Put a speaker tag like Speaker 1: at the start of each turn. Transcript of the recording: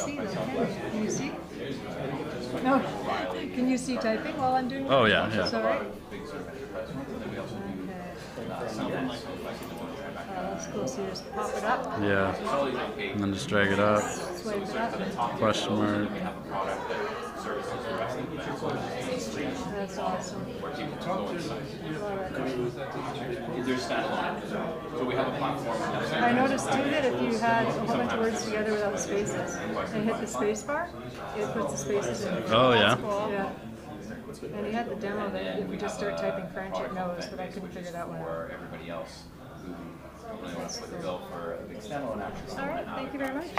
Speaker 1: see them, can you see? No. Can you see typing while I'm doing it?
Speaker 2: Oh, yeah, yeah.
Speaker 1: Is that right? Okay. That's cool. So you just pop it up.
Speaker 2: Yeah. And then just drag it up.
Speaker 1: Swipe it up.
Speaker 2: Question mark.
Speaker 1: That's awesome. I noticed too that if you had a whole bunch of words together without spaces and hit the space bar, it puts the spaces in.
Speaker 2: Oh, yeah?
Speaker 1: Cool. Yeah. And he had the demo that if you just start typing French, it knows, but I couldn't figure that one out.
Speaker 3: Everybody else who really wants to bill for a big standalone app.
Speaker 1: All right, thank you very much.